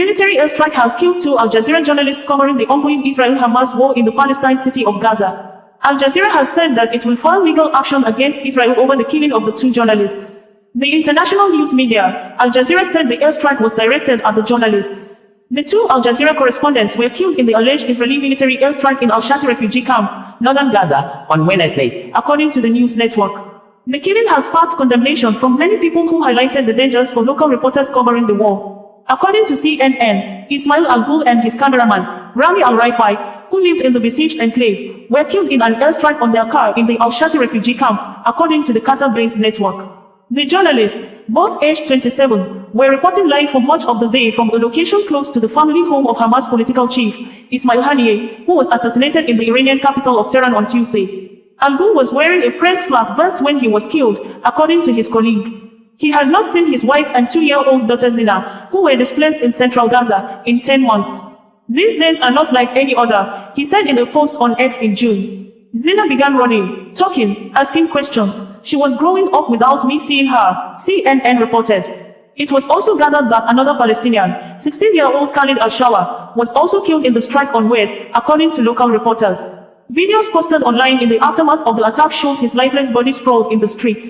military airstrike has killed two Al Jazeera journalists covering the ongoing Israel-Hamas war in the Palestine city of Gaza. Al Jazeera has said that it will file legal action against Israel over the killing of the two journalists. The international news media, Al Jazeera, said the airstrike was directed at the journalists. The two Al Jazeera correspondents were killed in the alleged Israeli military airstrike in Al-Shati refugee camp, northern Gaza, on Wednesday, according to the news network. The killing has sparked condemnation from many people who highlighted the dangers for local reporters covering the war. According to CNN, Ismail Al-Ghul and his cameraman, Rami Al-Rifai, who lived in the besieged enclave, were killed in an airstrike on their car in the Al-Shati refugee camp, according to the Qatar-based network. The journalists, both aged 27, were reporting live for much of the day from a location close to the family home of Hamas political chief, Ismail Haniyeh, who was assassinated in the Iranian capital of Tehran on Tuesday. Al-Ghul was wearing a press flak vest when he was killed, according to his colleague. He had not seen his wife and 2-year-old daughter Zina, who were displaced in central Gaza, in 10 months. These days are not like any other, he said in a post on X in June. Zina began running, talking, asking questions. She was growing up without me seeing her, CNN reported. It was also gathered that another Palestinian, 16-year-old Khalid Al-Shawa, was also killed in the strike on Wednesday, according to local reporters. Videos posted online in the aftermath of the attack shows his lifeless body sprawled in the street.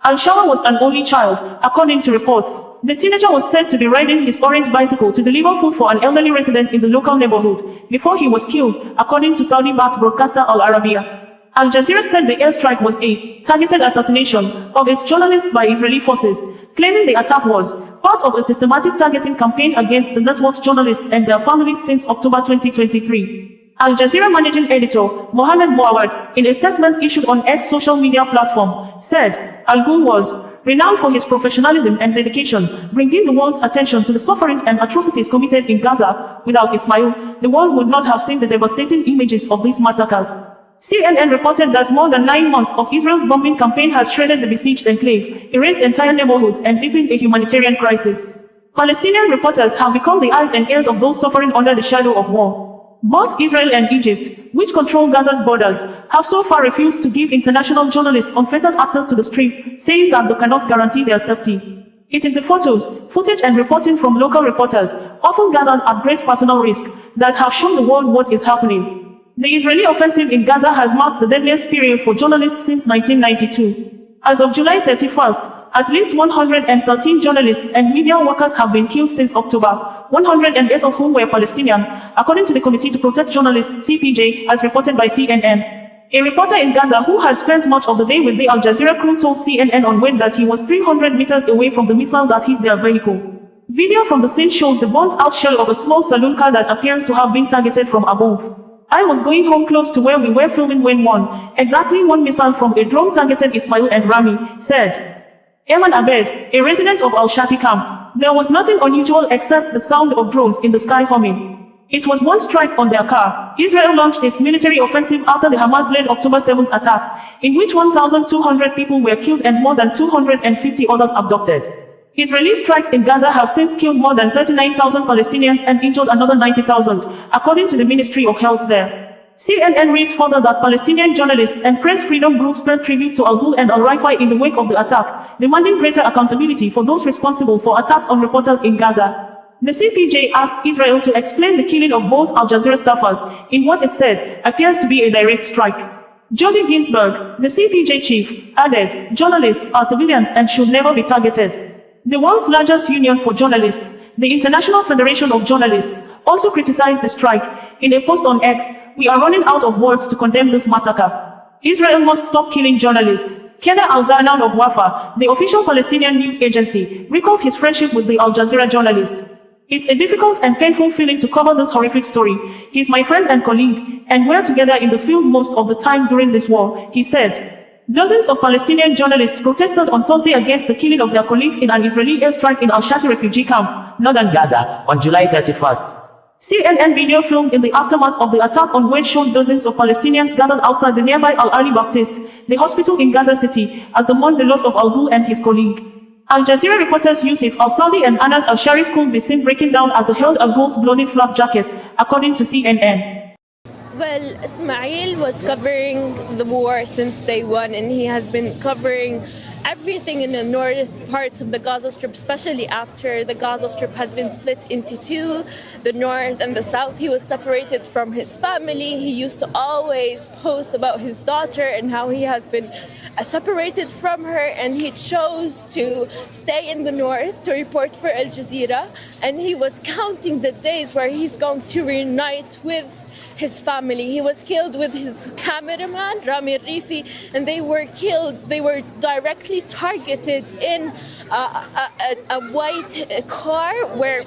Al-Shawa was an only child, according to reports. The teenager was said to be riding his orange bicycle to deliver food for an elderly resident in the local neighborhood, before he was killed, according to Saudi-backed broadcaster Al Arabiya. Al Jazeera said the airstrike was a targeted assassination of its journalists by Israeli forces, claiming the attack was part of a systematic targeting campaign against the network's journalists and their families since October 2023. Al Jazeera managing editor, Mohammed Mouawad, in a statement issued on X social media platform, said, Al-Ghul was renowned for his professionalism and dedication, bringing the world's attention to the suffering and atrocities committed in Gaza. Without Ismail, the world would not have seen the devastating images of these massacres. CNN reported that more than 9 months of Israel's bombing campaign has shredded the besieged enclave, erased entire neighborhoods and deepened a humanitarian crisis. Palestinian reporters have become the eyes and ears of those suffering under the shadow of war. Both Israel and Egypt, which control Gaza's borders, have so far refused to give international journalists unfettered access to the Strip, saying that they cannot guarantee their safety. It is the photos, footage and reporting from local reporters, often gathered at great personal risk, that have shown the world what is happening. The Israeli offensive in Gaza has marked the deadliest period for journalists since 1992. As of July 31st, at least 113 journalists and media workers have been killed since October, 108 of whom were Palestinian, according to the Committee to Protect Journalists (CPJ), as reported by CNN. A reporter in Gaza who had spent much of the day with the Al Jazeera crew told CNN on Wednesday that he was 300 meters away from the missile that hit their vehicle. Video from the scene shows the burnt-out shell of a small saloon car that appears to have been targeted from above. I was going home close to where we were filming when exactly one missile from a drone targeted Ismail and Rami, said Eman Abed, a resident of Al-Shati camp. There was nothing unusual except the sound of drones in the sky humming. It was one strike on their car. Israel launched its military offensive after the Hamas-led October 7th attacks, in which 1,200 people were killed and more than 250 others abducted. Israeli strikes in Gaza have since killed more than 39,000 Palestinians and injured another 90,000, according to the Ministry of Health there. CNN reads further that Palestinian journalists and press freedom groups paid tribute to Al-Ghul and Al-Rifai in the wake of the attack, demanding greater accountability for those responsible for attacks on reporters in Gaza. The CPJ asked Israel to explain the killing of both Al Jazeera staffers, in what it said appears to be a direct strike. Jody Ginsburg, the CPJ chief, added, journalists are civilians and should never be targeted. The world's largest union for journalists, the International Federation of Journalists, also criticized the strike. In a post on X, we are running out of words to condemn this massacre. Israel must stop killing journalists. Kena Al-Zanan of Wafa, the official Palestinian news agency, recalled his friendship with the Al Jazeera journalist. It's a difficult and painful feeling to cover this horrific story. He's my friend and colleague, and we're together in the field most of the time during this war, he said. Dozens of Palestinian journalists protested on Thursday against the killing of their colleagues in an Israeli airstrike in Al-Shati refugee camp, northern Gaza, on July 31st. CNN video filmed in the aftermath of the attack on Wednesday showed dozens of Palestinians gathered outside the nearby Al-Ali Baptist, the hospital in Gaza City, as they mourned the loss of Al-Ghul and his colleague. Al Jazeera reporters Yusuf Al-Saudi and Anas Al-Sharif could be seen breaking down as they held Al-Ghul's bloody flak jacket, according to CNN. Well, Ismail was covering the war since day one, and he has been covering everything in the north parts of the Gaza Strip, especially after the Gaza Strip has been split into two, the north and the south. He was separated from his family. He used to always post about his daughter and how he has been separated from her, and he chose to stay in the north to report for Al-Jazeera, and he was counting the days where he's going to reunite with his family. He was killed with his cameraman, Rami Rifi, and they were killed. They were directly targeted in a white car where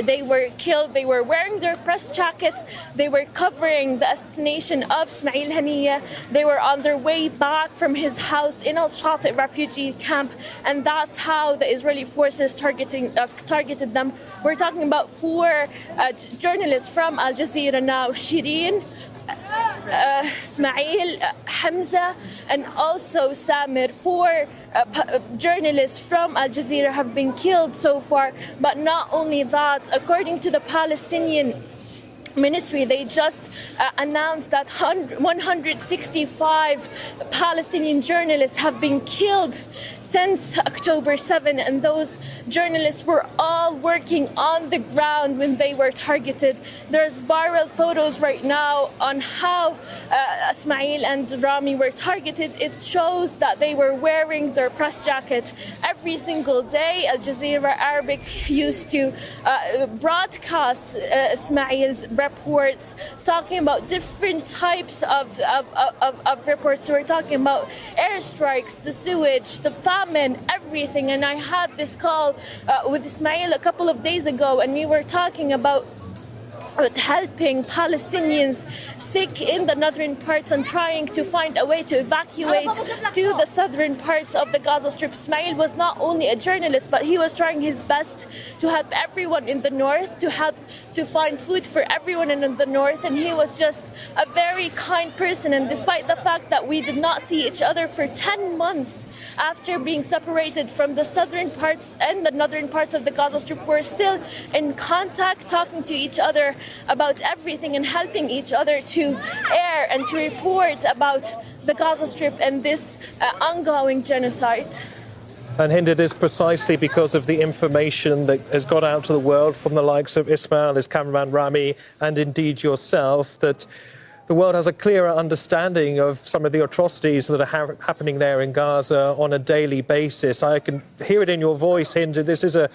they were killed. They were wearing their press jackets. They were covering the assassination of Ismail Haniyeh. They were on their way back from his house in Al-Shati refugee camp, and that's how the Israeli forces targeted them. We're talking about four journalists from Al-Jazeera now: Shireen, Ismail, Hamza, and also Samir. Four journalists from Al-Jazeera have been killed so far. But not only that, according to the Palestinian Ministry, they just announced that 165 Palestinian journalists have been killed since October 7, and those journalists were all working on the ground when they were targeted. There's viral photos right now on how Ismail and Rami were targeted. It shows that they were wearing their press jackets every single day. Al Jazeera Arabic used to broadcast Ismail's reports, talking about different types of reports. So we're talking about airstrikes, the sewage, the famine, everything. And I had this call with Ismail a couple of days ago, and we were talking about helping Palestinians sick in the northern parts and trying to find a way to evacuate to the southern parts of the Gaza Strip. Ismail was not only a journalist, but he was trying his best to help everyone in the north, to help to find food for everyone in the north, and he was just a very kind person. And despite the fact that we did not see each other for 10 months after being separated from the southern parts and the northern parts of the Gaza Strip, we're still in contact, talking to each other about everything and helping each other to air and to report about the Gaza Strip and this ongoing genocide. And Hind, it is precisely because of the information that has got out to the world from the likes of Ismail, his cameraman Rami, and indeed yourself, that the world has a clearer understanding of some of the atrocities that are happening there in Gaza on a daily basis. I can hear it in your voice, Hind. This is an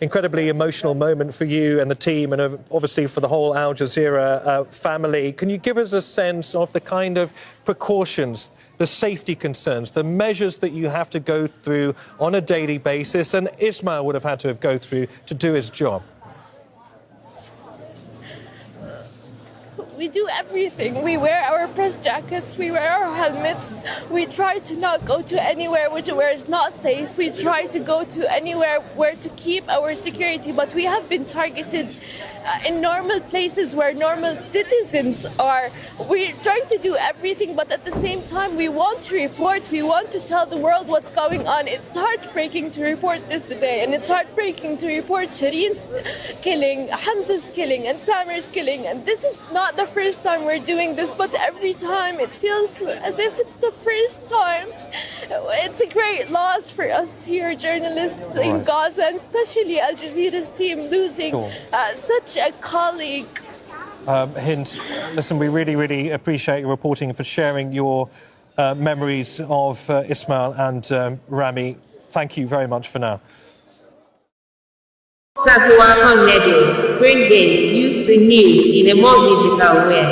incredibly emotional moment for you and the team, and obviously for the whole Al Jazeera family. Can you give us a sense of the kind of precautions, the safety concerns, the measures that you have to go through on a daily basis, and Ismail would have had to go through to do his job? We do everything. We wear our press jackets, we wear our helmets. We try to not go to anywhere where it's not safe. We try to go to anywhere where to keep our security, but we have been targeted in normal places where normal citizens are. We're trying to do everything, but at the same time, we want to report. We want to tell the world what's going on. It's heartbreaking to report this today, and it's heartbreaking to report Shireen's killing, Hamza's killing, and Samir's killing. And this is not the first time we're doing this, but every time it feels as if it's the first time. It's a great loss for us here, journalists in Gaza, and especially Al Jazeera's team losing such a colleague. Hind, listen, we really, really appreciate your reporting and for sharing your memories of Ismail and Rami. Thank you very much for now. OsazuwaAkonedo, bringing you the news in a more digital way.